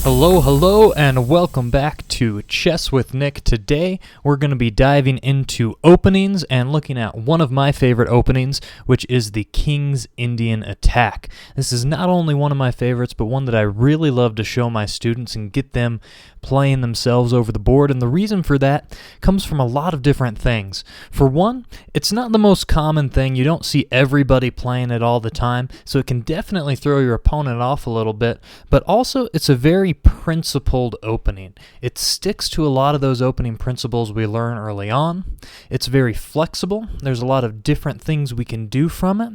Hello, and welcome back to Chess with Nick. Today, we're going to be diving into openings and looking at one of my favorite openings, which is the King's Indian attack. This is not only one of my favorites, but one that I really love to show my students and get them playing themselves over the board, and the reason for that comes from a lot of different things. For one, it's not the most common thing. You don't see everybody playing it all the time, so it can definitely throw your opponent off a little bit, but also it's a very principled opening. It sticks to a lot of those opening principles we learn early on. It's very flexible. There's a lot of different things we can do from it.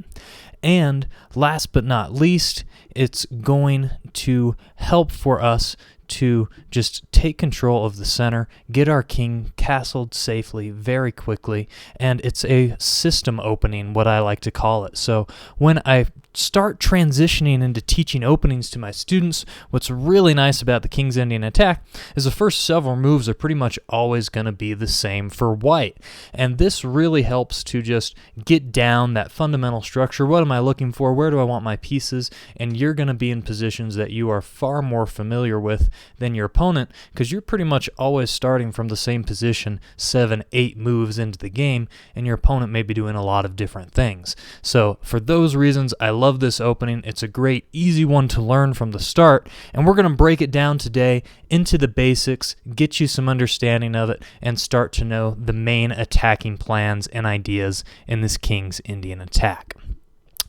And last but not least, it's going to help for us to just take control of the center, get our king castled safely very quickly, and it's a system opening, what I like to call it. So when I start transitioning into teaching openings to my students, what's really nice about the King's Indian attack is the first several moves are pretty much always going to be the same for white. And this really helps to just get down that fundamental structure. What am I looking for? Where do I want my pieces? And you're going to be in positions that you are far more familiar with than your opponent, because you're pretty much always starting from the same position 7-8 moves into the game, and your opponent may be doing a lot of different things. So for those reasons, I love this opening. It's a great, easy one to learn from the start, and we're going to break it down today into the basics, get you some understanding of it, and start to know the main attacking plans and ideas in this King's Indian attack.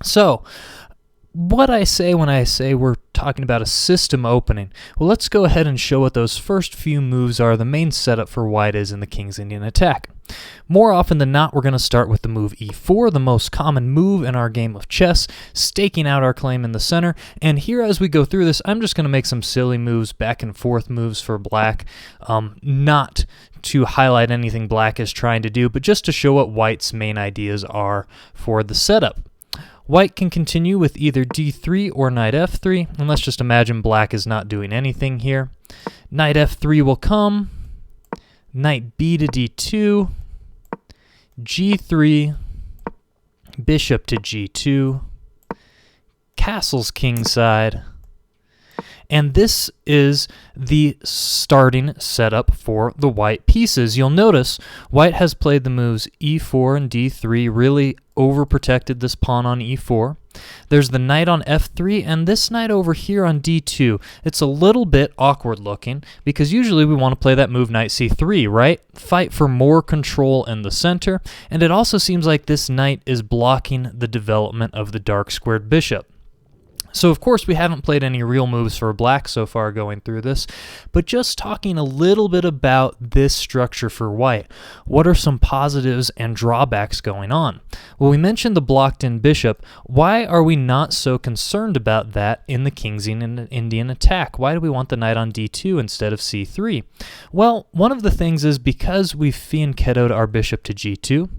So, what I say when I say we're talking about a system opening, well, let's go ahead and show what those first few moves are, the main setup for white is in the King's Indian attack. More often than not, we're going to start with the move e4, the most common move in our game of chess, staking out our claim in the center. And here as we go through this, I'm just going to make some silly moves, back and forth moves for black, not to highlight anything black is trying to do, but just to show what white's main ideas are for the setup. White can continue with either d3 or knight f3, and let's just imagine black is not doing anything here. Knight f3 will come, knight b to d2, g3, bishop to g2, castles kingside, and this is the starting setup for the white pieces. You'll notice white has played the moves e4 and d3, really overprotected this pawn on e4. There's the knight on f3 and this knight over here on d2. It's a little bit awkward looking because usually we want to play that move knight c3, right? Fight for more control in the center, and it also seems like this knight is blocking the development of the dark squared bishop. So of course we haven't played any real moves for black so far going through this, but just talking a little bit about this structure for white. What are some positives and drawbacks going on? Well, we mentioned the blocked-in bishop. Why are we not so concerned about that in the King's Indian attack? Why do we want the knight on d2 instead of c3? Well, one of the things is because we've fianchettoed our bishop to g2.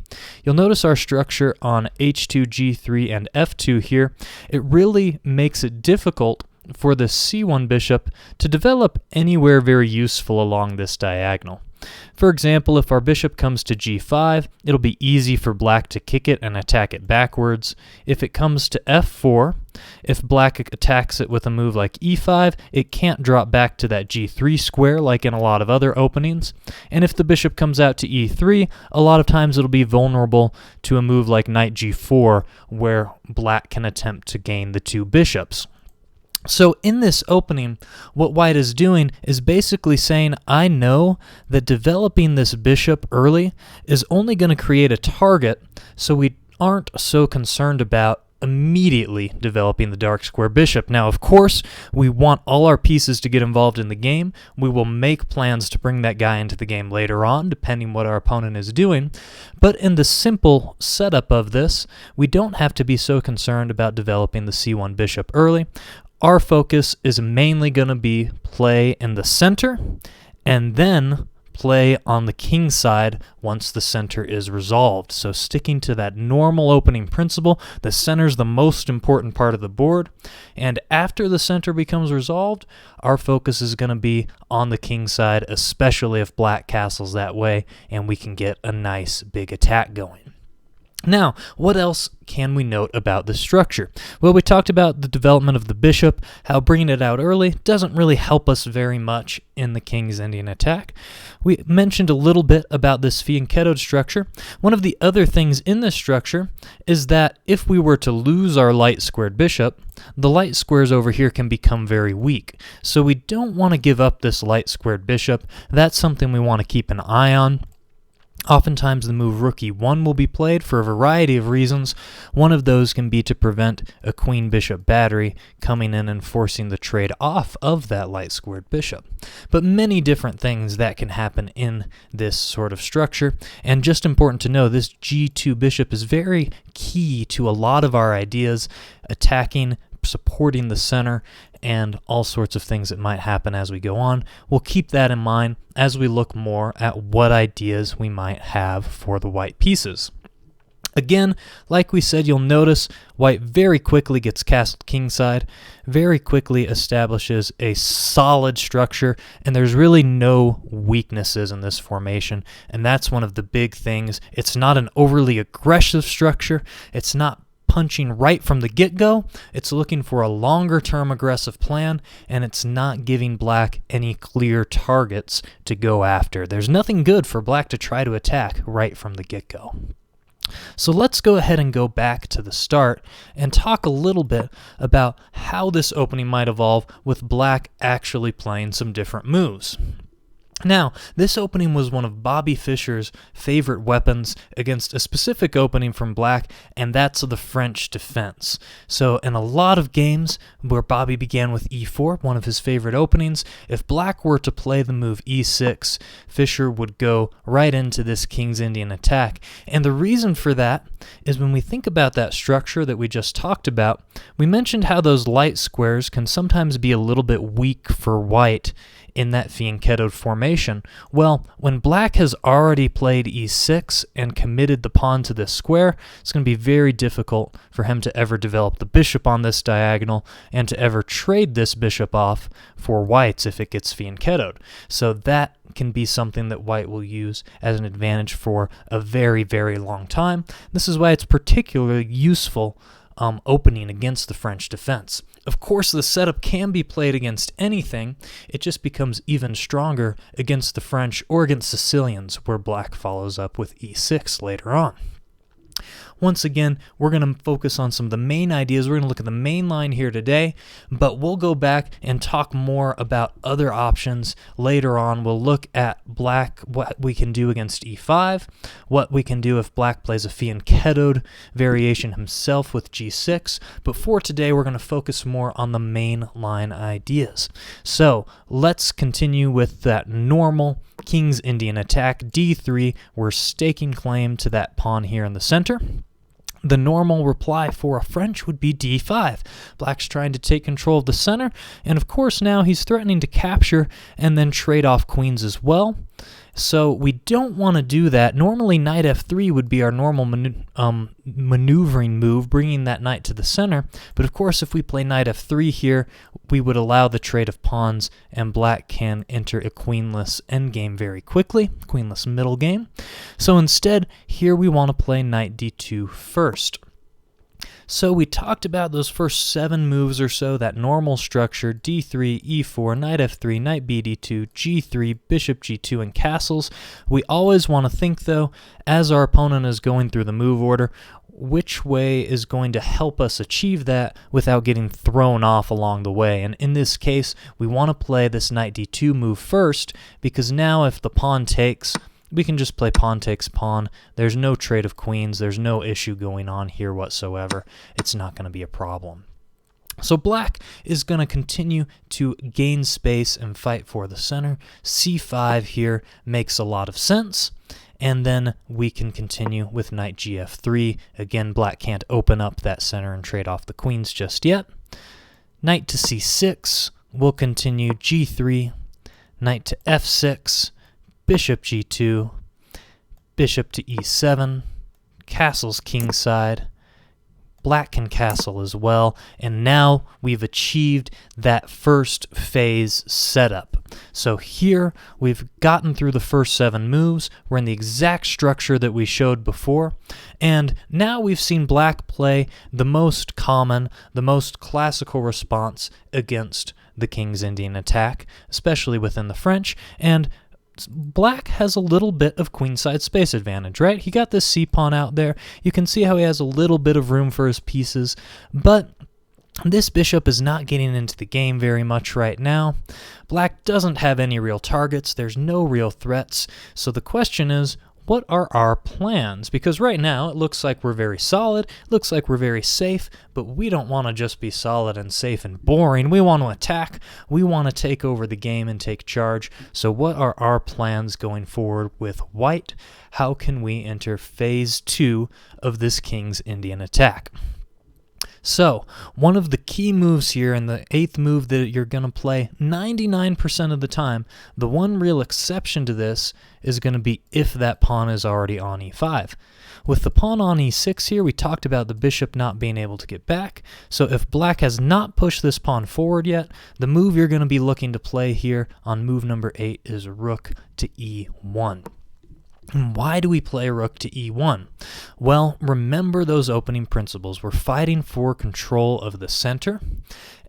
You'll notice our structure on h2, g3, and f2 here. It really makes it difficult for the c1 bishop to develop anywhere very useful along this diagonal. For example, if our bishop comes to g5, it'll be easy for black to kick it and attack it backwards. If it comes to f4, if black attacks it with a move like e5, it can't drop back to that g3 square like in a lot of other openings. And if the bishop comes out to e3, a lot of times it'll be vulnerable to a move like knight g4, where black can attempt to gain the two bishops. So in this opening, what white is doing is basically saying, I know that developing this bishop early is only going to create a target, so we aren't so concerned about immediately developing the dark square bishop. Now, of course, we want all our pieces to get involved in the game. We will make plans to bring that guy into the game later on, depending what our opponent is doing. But in the simple setup of this, we don't have to be so concerned about developing the c1 bishop early. Our focus is mainly going to be play in the center and then play on the king side once the center is resolved. So sticking to that normal opening principle, the center is the most important part of the board, and after the center becomes resolved, our focus is going to be on the king side, especially if black castles that way and we can get a nice big attack going. Now, what else can we note about this structure? Well, we talked about the development of the bishop, how bringing it out early doesn't really help us very much in the King's Indian attack. We mentioned a little bit about this fianchettoed structure. One of the other things in this structure is that if we were to lose our light squared bishop, the light squares over here can become very weak. So we don't want to give up this light squared bishop. That's something we want to keep an eye on. Oftentimes the move rook e1 will be played for a variety of reasons. One of those can be to prevent a queen-bishop battery coming in and forcing the trade off of that light-squared bishop. But many different things that can happen in this sort of structure. And just important to know, this g2 bishop is very key to a lot of our ideas, attacking, supporting the center, and all sorts of things that might happen as we go on. We'll keep that in mind as we look more at what ideas we might have for the white pieces. Again, like we said, you'll notice white very quickly gets castled kingside, very quickly establishes a solid structure, and there's really no weaknesses in this formation, and that's one of the big things. It's not an overly aggressive structure. It's not punching right from the get-go. It's looking for a longer-term aggressive plan, and it's not giving black any clear targets to go after. There's nothing good for black to try to attack right from the get-go. So let's go ahead and go back to the start and talk a little bit about how this opening might evolve with black actually playing some different moves. Now, this opening was one of Bobby Fischer's favorite weapons against a specific opening from black, and that's the French defense. So in a lot of games where Bobby began with e4, one of his favorite openings, if black were to play the move e6, Fischer would go right into this King's Indian attack. And the reason for that is when we think about that structure that we just talked about, we mentioned how those light squares can sometimes be a little bit weak for white in that fianchettoed formation. Well, when black has already played e6 and committed the pawn to this square, it's going to be very difficult for him to ever develop the bishop on this diagonal and to ever trade this bishop off for whites if it gets fianchettoed. So that can be something that white will use as an advantage for a very, very long time. This is why it's particularly useful opening against the French defense. Of course, the setup can be played against anything. It just becomes even stronger against the French or against Sicilians, where black follows up with e6 later on. Once again, we're going to focus on some of the main ideas. We're going to look at the main line here today, but we'll go back and talk more about other options later on. We'll look at black, what we can do against e5, what we can do if black plays a fianchettoed variation himself with g6, but for today we're going to focus more on the main line ideas. So let's continue with that normal King's Indian attack, d3. We're staking claim to that pawn here in the center. The normal reply for a French would be d5. Black's trying to take control of the center, and of course now he's threatening to capture and then trade off queens as well. So we don't want to do that. Normally knight f3 would be our normal maneuvering move, bringing that knight to the center. But of course, if we play knight f3 here, we would allow the trade of pawns, and black can enter a queenless endgame very quickly, queenless middle game. So instead, here we want to play knight d2 first. So we talked about those first 7 moves or so, that normal structure, d3, e4, knight f3, knight bd2, g3, bishop g2, and castles. We always want to think, though, as our opponent is going through the move order, which way is going to help us achieve that without getting thrown off along the way. And in this case, we want to play this knight d2 move first, because now if the pawn takes, we can just play pawn takes pawn. There's no trade of queens. There's no issue going on here whatsoever. It's not going to be a problem. So black is going to continue to gain space and fight for the center. c5 here makes a lot of sense. And then we can continue with knight gf3. Again, black can't open up that center and trade off the queens just yet. Knight to c6. We'll continue g3, knight to f6, bishop g2, bishop to e7, castles kingside, black can castle as well, and now we've achieved that first phase setup. So here we've gotten through the first 7 moves. We're in the exact structure that we showed before, and now we've seen black play the most common, the most classical response against the King's Indian attack, especially within the French, and black has a little bit of queenside space advantage, right? He got this c-pawn out there. You can see how he has a little bit of room for his pieces, but this bishop is not getting into the game very much right now. Black doesn't have any real targets. There's no real threats. So the question is, what are our plans? Because right now it looks like we're very solid, looks like we're very safe, but we don't want to just be solid and safe and boring. We want to attack. We want to take over the game and take charge. So what are our plans going forward with white? How can we enter phase 2 of this King's Indian attack? So, one of the key moves here, and the 8th move that you're going to play 99% of the time, the one real exception to this is going to be if that pawn is already on e5. With the pawn on e6 here, we talked about the bishop not being able to get back. So if black has not pushed this pawn forward yet, the move you're going to be looking to play here on move number 8 is rook to e1. And why do we play rook to e1? Well, remember those opening principles. We're fighting for control of the center.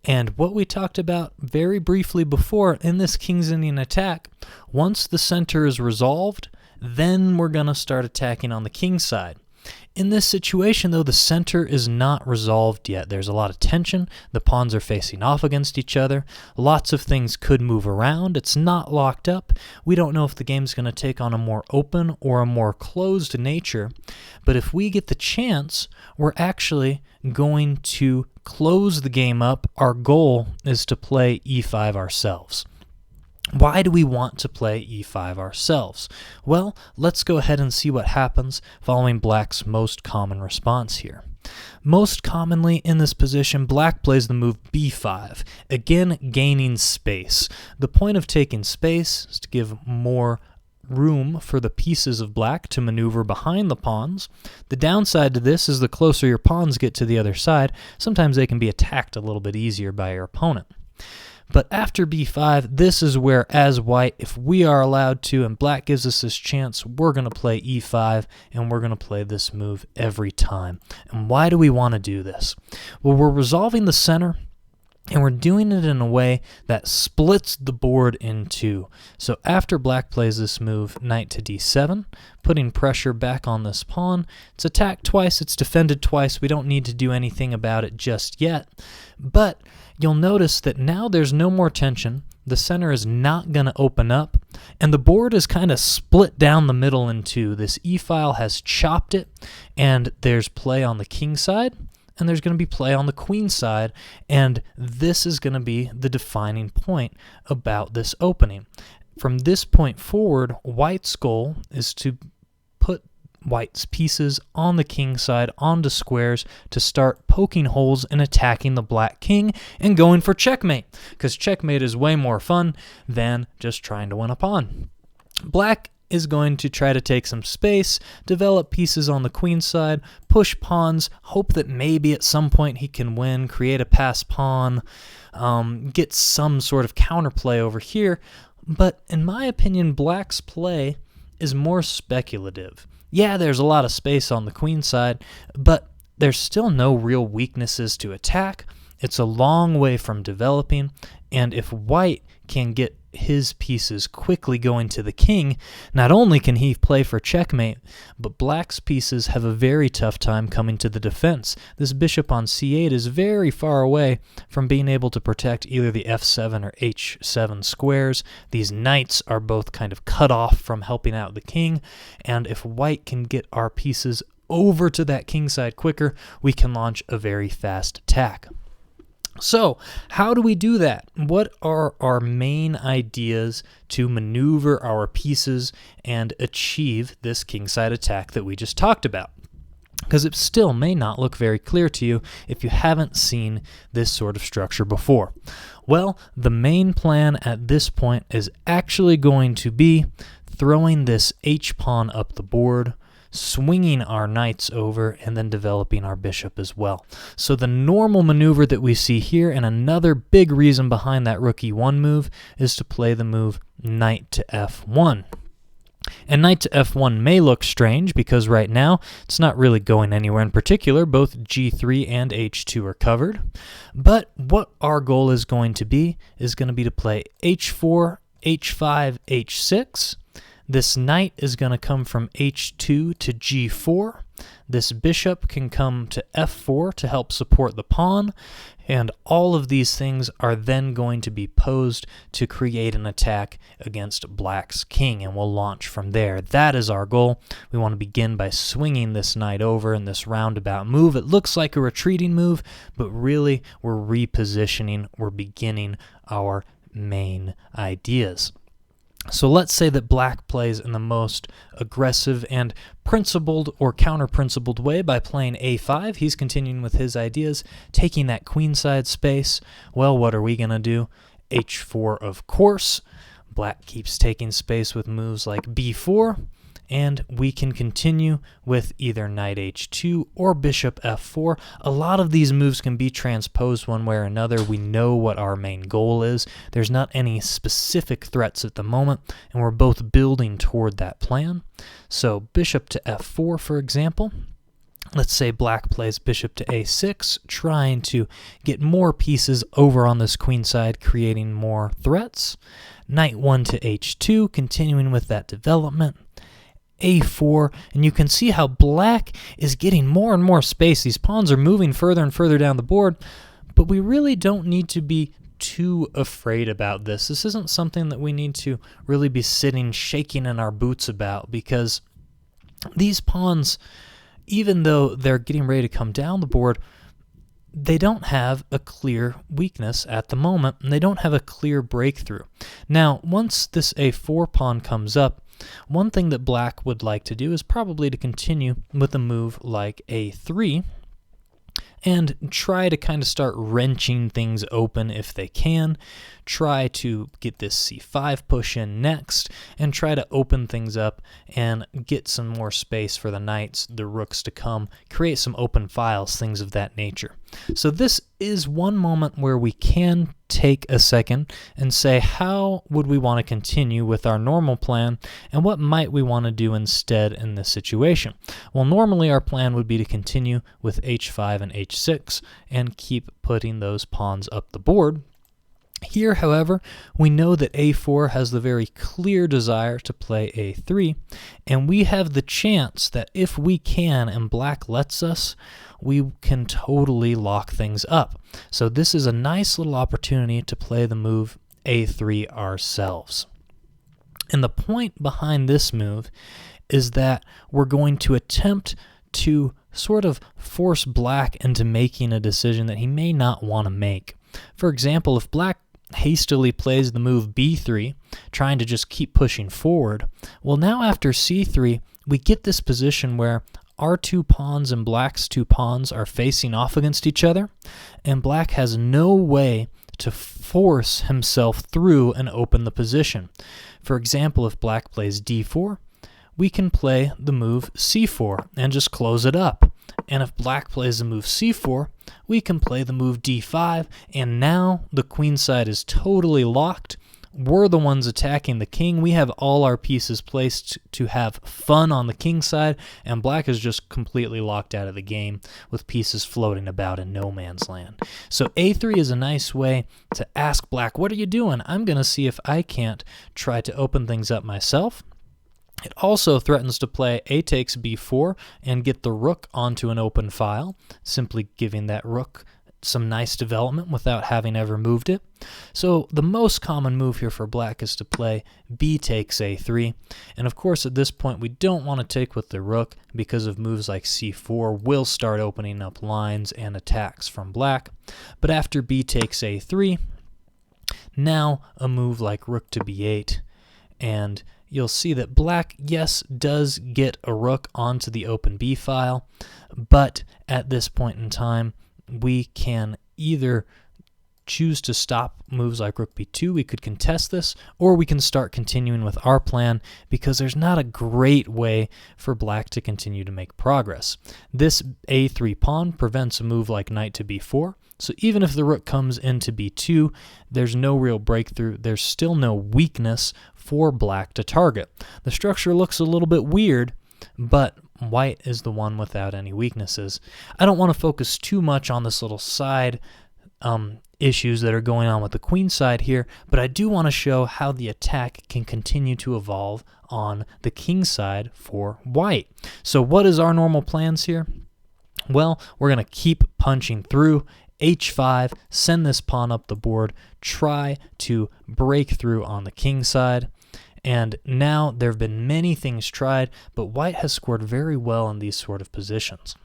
And what we talked about very briefly before in this King's Indian attack, once the center is resolved, then we're going to start attacking on the king side. In this situation, though, the center is not resolved yet. There's a lot of tension. The pawns are facing off against each other. Lots of things could move around. It's not locked up. We don't know if the game's going to take on a more open or a more closed nature. But if we get the chance, we're actually going to close the game up. Our goal is to play e5 ourselves. Why do we want to play e5 ourselves? Well, let's go ahead and see what happens following black's most common response here. Most commonly in this position, black plays the move b5, again gaining space. The point of taking space is to give more room for the pieces of black to maneuver behind the pawns. The downside to this is the closer your pawns get to the other side, sometimes they can be attacked a little bit easier by your opponent. But after b5, this is where, as white, if we are allowed to and black gives us this chance, we're going to play e5, and we're going to play this move every time. And why do we want to do this? Well, we're resolving the center, and we're doing it in a way that splits the board in two. So after black plays this move, knight to d7, putting pressure back on this pawn. It's attacked twice, it's defended twice. We don't need to do anything about it just yet. But you'll notice that now there's no more tension. The center is not going to open up, and the board is kind of split down the middle in two. This e-file has chopped it, and there's play on the king side, and there's going to be play on the queen side, and this is going to be the defining point about this opening. From this point forward, white's goal is to put white's pieces on the king side onto squares to start poking holes and attacking the black king and going for checkmate, because checkmate is way more fun than just trying to win a pawn. Black is going to try to take some space, develop pieces on the queen side, push pawns, hope that maybe at some point he can win, create a pass pawn, get some sort of counterplay over here. But in my opinion, black's play is more speculative. Yeah, there's a lot of space on the queen side, but there's still no real weaknesses to attack. It's a long way from developing, and if white can get his pieces quickly going to the king, not only can he play for checkmate, but black's pieces have a very tough time coming to the defense. This bishop on c8 is very far away from being able to protect either the f7 or h7 squares. These knights are both kind of cut off from helping out the king, and if white can get our pieces over to that king side quicker, we can launch a very fast attack. So, how do we do that? What are our main ideas to maneuver our pieces and achieve this kingside attack that we just talked about? Because it still may not look very clear to you if you haven't seen this sort of structure before. Well, the main plan at this point is actually going to be throwing this h-pawn up the board, swinging our knights over and then developing our bishop as well. So the normal maneuver that we see here, and another big reason behind that rook e1 move, is to play the move knight to f1. And knight to f1 may look strange because right now it's not really going anywhere in particular. Both g3 and h2 are covered. But what our goal is going to be to play h4, h5, h6. This knight is going to come from h2 to g4. This bishop can come to f4 to help support the pawn, and all of these things are then going to be posed to create an attack against black's king, and we'll launch from there. That is our goal. We want to begin by swinging this knight over in this roundabout move. It looks like a retreating move, but really we're repositioning, we're beginning our main ideas. So let's say that black plays in the most aggressive and principled or counter-principled way by playing a5. He's continuing with his ideas, taking that queenside space. Well, what are we going to do? h4, of course. Black keeps taking space with moves like b4, and we can continue with either knight h2 or bishop f4. A lot of these moves can be transposed one way or another. We know what our main goal is. There's not any specific threats at the moment, and we're both building toward that plan. So bishop to f4, for example. Let's say black plays bishop to a6, trying to get more pieces over on this queen side, creating more threats. Knight 1 to h2, continuing with that development. a4, and you can see how black is getting more and more space. These pawns are moving further and further down the board, but we really don't need to be too afraid about this. This isn't something that we need to really be sitting shaking in our boots about, because these pawns, even though they're getting ready to come down the board, they don't have a clear weakness at the moment, and they don't have a clear breakthrough. Now, once this a4 pawn comes up, one thing that black would like to do is probably to continue with a move like a3 and try to kind of start wrenching things open if they can. Try to get this c5 push in next and try to open things up and get some more space for the knights, the rooks to come, create some open files, things of that nature. So this is one moment where we can take a second and say, how would we want to continue with our normal plan, and what might we want to do instead in this situation? Well, normally our plan would be to continue with h5 and h6 and keep putting those pawns up the board. Here, however, we know that a4 has the very clear desire to play a3, and we have the chance that if we can and black lets us, we can totally lock things up. So this is a nice little opportunity to play the move a3 ourselves. And the point behind this move is that we're going to attempt to sort of force black into making a decision that he may not want to make. For example, if black hastily plays the move b3, trying to just keep pushing forward, well, now after c3, we get this position where our two pawns and black's two pawns are facing off against each other, and black has no way to force himself through and open the position. For example, if black plays d4, we can play the move c4 and just close it up. And if black plays the move c4, we can play the move d5, and now the queen side is totally locked. We're the ones attacking the king. We have all our pieces placed to have fun on the king side, and black is just completely locked out of the game with pieces floating about in no man's land. So a3 is a nice way to ask black, what are you doing? I'm going to see if I can't try to open things up myself. It also threatens to play a takes b4 and get the rook onto an open file, simply giving that rook some nice development without having ever moved it. So the most common move here for black is to play b takes a3. And of course at this point we don't want to take with the rook because of moves like c4 will start opening up lines and attacks from black. But after b takes a3, now a move like rook to b8, and you'll see that black, yes, does get a rook onto the open b file, but at this point in time, we can either choose to stop moves like rook b2, we could contest this, or we can start continuing with our plan because there's not a great way for black to continue to make progress. This a3 pawn prevents a move like knight to b4, so even if the rook comes into b2, there's no real breakthrough. There's still no weakness for black to target. The structure looks a little bit weird, but white is the one without any weaknesses. I don't want to focus too much on this little side issues that are going on with the queen side here, but I do want to show how the attack can continue to evolve on the king side for white. So what is our normal plans here? Well, we're going to keep punching through. h5, send this pawn up the board, try to break through on the king side. And now there have been many things tried, but white has scored very well in these sort of positions.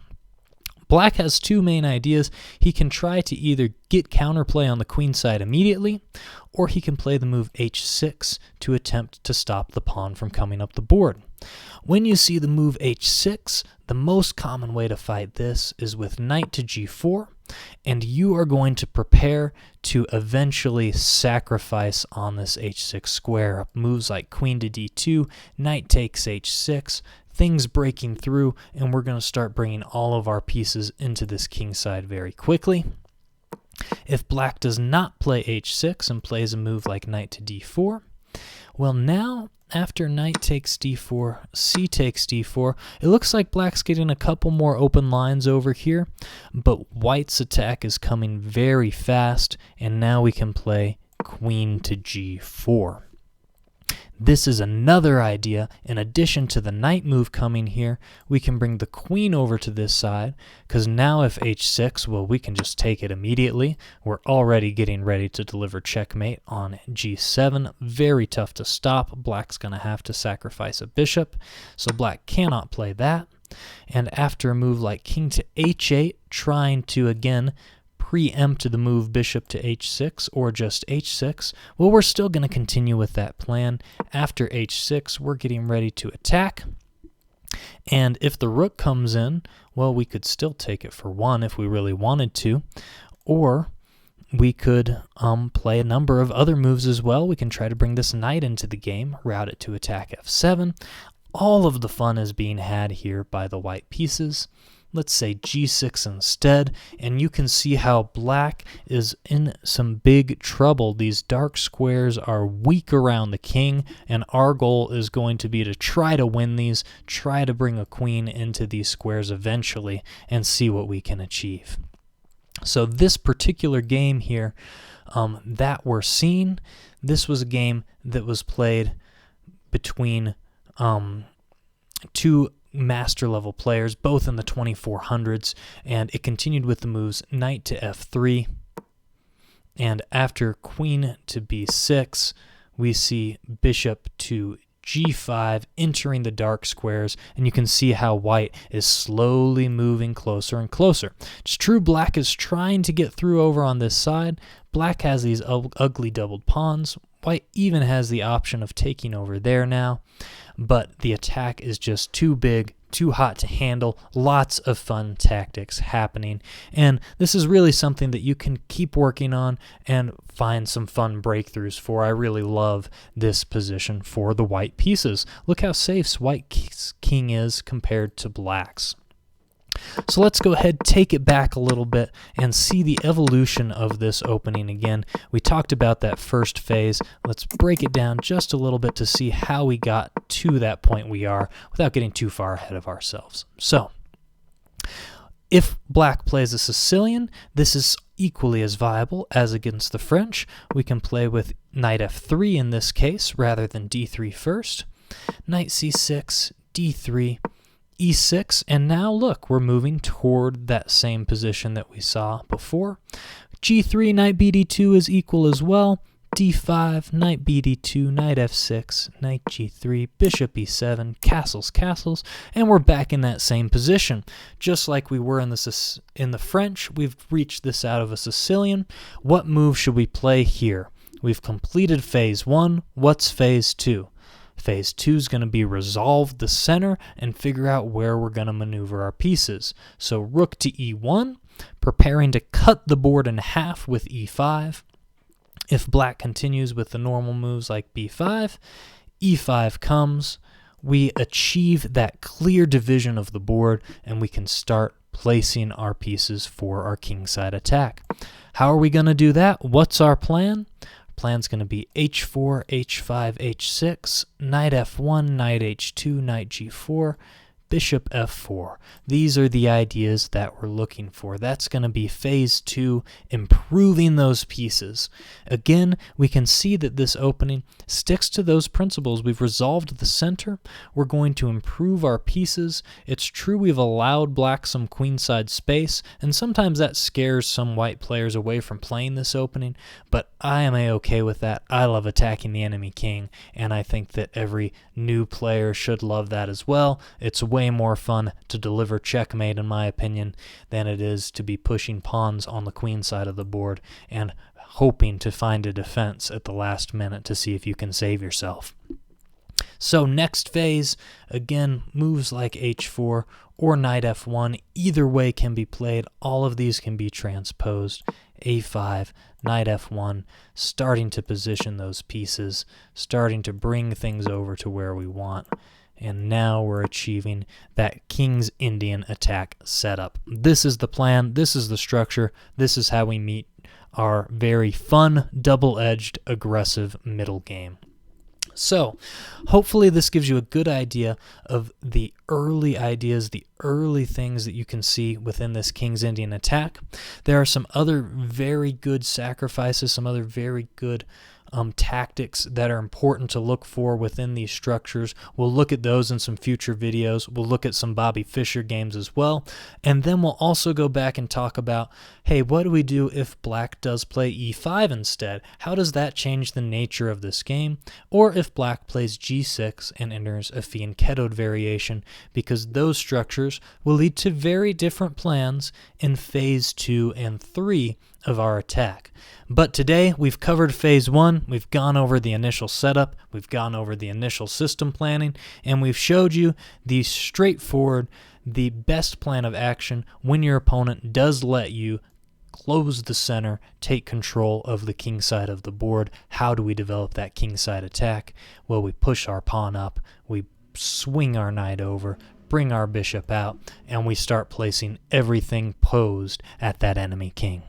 Black has two main ideas. He can try to either get counterplay on the queen side immediately, or he can play the move h6 to attempt to stop the pawn from coming up the board. When you see the move h6, the most common way to fight this is with knight to g4, and you are going to prepare to eventually sacrifice on this h6 square. Moves like queen to d2, knight takes h6, things breaking through, and we're going to start bringing all of our pieces into this king side very quickly. If black does not play h6 and plays a move like knight to d4, well, now after knight takes d4, c takes d4, it looks like black's getting a couple more open lines over here, but white's attack is coming very fast, and now we can play queen to g4. This is another idea. In addition to the knight move coming here, we can bring the queen over to this side, because now if h6, well, we can just take it immediately. We're already getting ready to deliver checkmate on g7. Very tough to stop. Black's going to have to sacrifice a bishop, so black cannot play that. And after a move like king to h8, trying to, again, preempt the move bishop to h6 or just h6, well, we're still going to continue with that plan. After h6, we're getting ready to attack. And if the rook comes in, well, we could still take it for one if we really wanted to, or we could play a number of other moves as well. We can try to bring this knight into the game, route it to attack f7. All of the fun is being had here by the white pieces. Let's say g6 instead, and you can see how black is in some big trouble. These dark squares are weak around the king, and our goal is going to be to try to win these, try to bring a queen into these squares eventually, and see what we can achieve. So this particular game here that we're seeing, this was a game that was played between two master level players, both in the 2400s, and it continued with the moves knight to f3, and after queen to b6, we see bishop to g5 entering the dark squares, and you can see how white is slowly moving closer and closer. It's true black is trying to get through over on this side. Black has these ugly doubled pawns. White even has the option of taking over there now, but the attack is just too big, too hot to handle. Lots of fun tactics happening, and this is really something that you can keep working on and find some fun breakthroughs for. I really love this position for the white pieces. Look how safe white's king is compared to black's. So let's go ahead, take it back a little bit, and see the evolution of this opening again. We talked about that first phase. Let's break it down just a little bit to see how we got to that point we are without getting too far ahead of ourselves. So, if black plays a Sicilian, this is equally as viable as against the French. We can play with knight f3 in this case rather than d3 first. Knight c6, d3, e6, and now look, we're moving toward that same position that we saw before. g3, knight bd2 is equal as well. d5, knight bd2, knight f6, knight g3, bishop e7, castles, castles, and we're back in that same position. Just like we were in the French, we've reached this out of a Sicilian. What move should we play here? We've completed phase 1. What's phase 2? Phase 2 is going to be resolve the center and figure out where we're going to maneuver our pieces. So rook to e1, preparing to cut the board in half with e5. If black continues with the normal moves like b5, e5 comes, we achieve that clear division of the board, and we can start placing our pieces for our kingside attack. How are we going to do that? What's our plan? Our plan's going to be h4, h5, h6, knight f1, knight h2, knight g4, bishop f4. These are the ideas that we're looking for. That's going to be phase 2, improving those pieces. Again, we can see that this opening sticks to those principles. We've resolved the center. We're going to improve our pieces. It's true we've allowed black some queenside space, and sometimes that scares some white players away from playing this opening, but I am okay with that. I love attacking the enemy king, and I think that every new player should love that as well. It's way more fun to deliver checkmate, in my opinion, than it is to be pushing pawns on the queen side of the board and hoping to find a defense at the last minute to see if you can save yourself. So next phase, again, moves like h4 or knight f1, either way can be played. All of these can be transposed. a5, knight f1, starting to position those pieces, starting to bring things over to where we want. And now we're achieving that King's Indian attack setup. This is the plan. This is the structure. This is how we meet our very fun, double-edged, aggressive middle game. So hopefully this gives you a good idea of the early ideas, the early things that you can see within this King's Indian attack. There are some other very good sacrifices, some other very good tactics that are important to look for within these structures. We'll look at those in some future videos. We'll look at some Bobby Fischer games as well. And then we'll also go back and talk about, hey, what do we do if black does play e5 instead? How does that change the nature of this game? Or if black plays g6 and enters a fianchettoed variation, because those structures will lead to very different plans in phase 2 and 3 of our attack. But today we've covered phase 1, we've gone over the initial setup, we've gone over the initial system planning, and we've showed you the straightforward, the best plan of action when your opponent does let you close the center, take control of the king side of the board. How do we develop that king side attack? Well, we push our pawn up, we swing our knight over, bring our bishop out, and we start placing everything posed at that enemy king.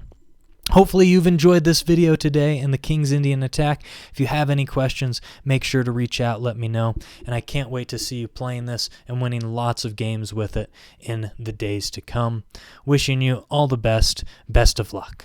Hopefully you've enjoyed this video today in the King's Indian attack. If you have any questions, make sure to reach out, let me know. And I can't wait to see you playing this and winning lots of games with it in the days to come. Wishing you all the best. Best of luck.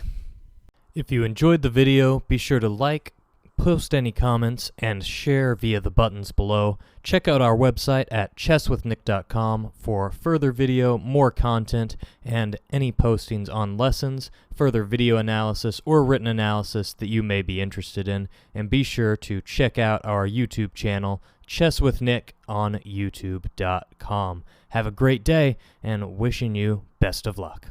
If you enjoyed the video, be sure to like, post any comments, and share via the buttons below. Check out our website at chesswithnick.com for further video, more content, and any postings on lessons, further video analysis, or written analysis that you may be interested in. And be sure to check out our YouTube channel, Chess with Nick, on youtube.com. Have a great day, and wishing you best of luck.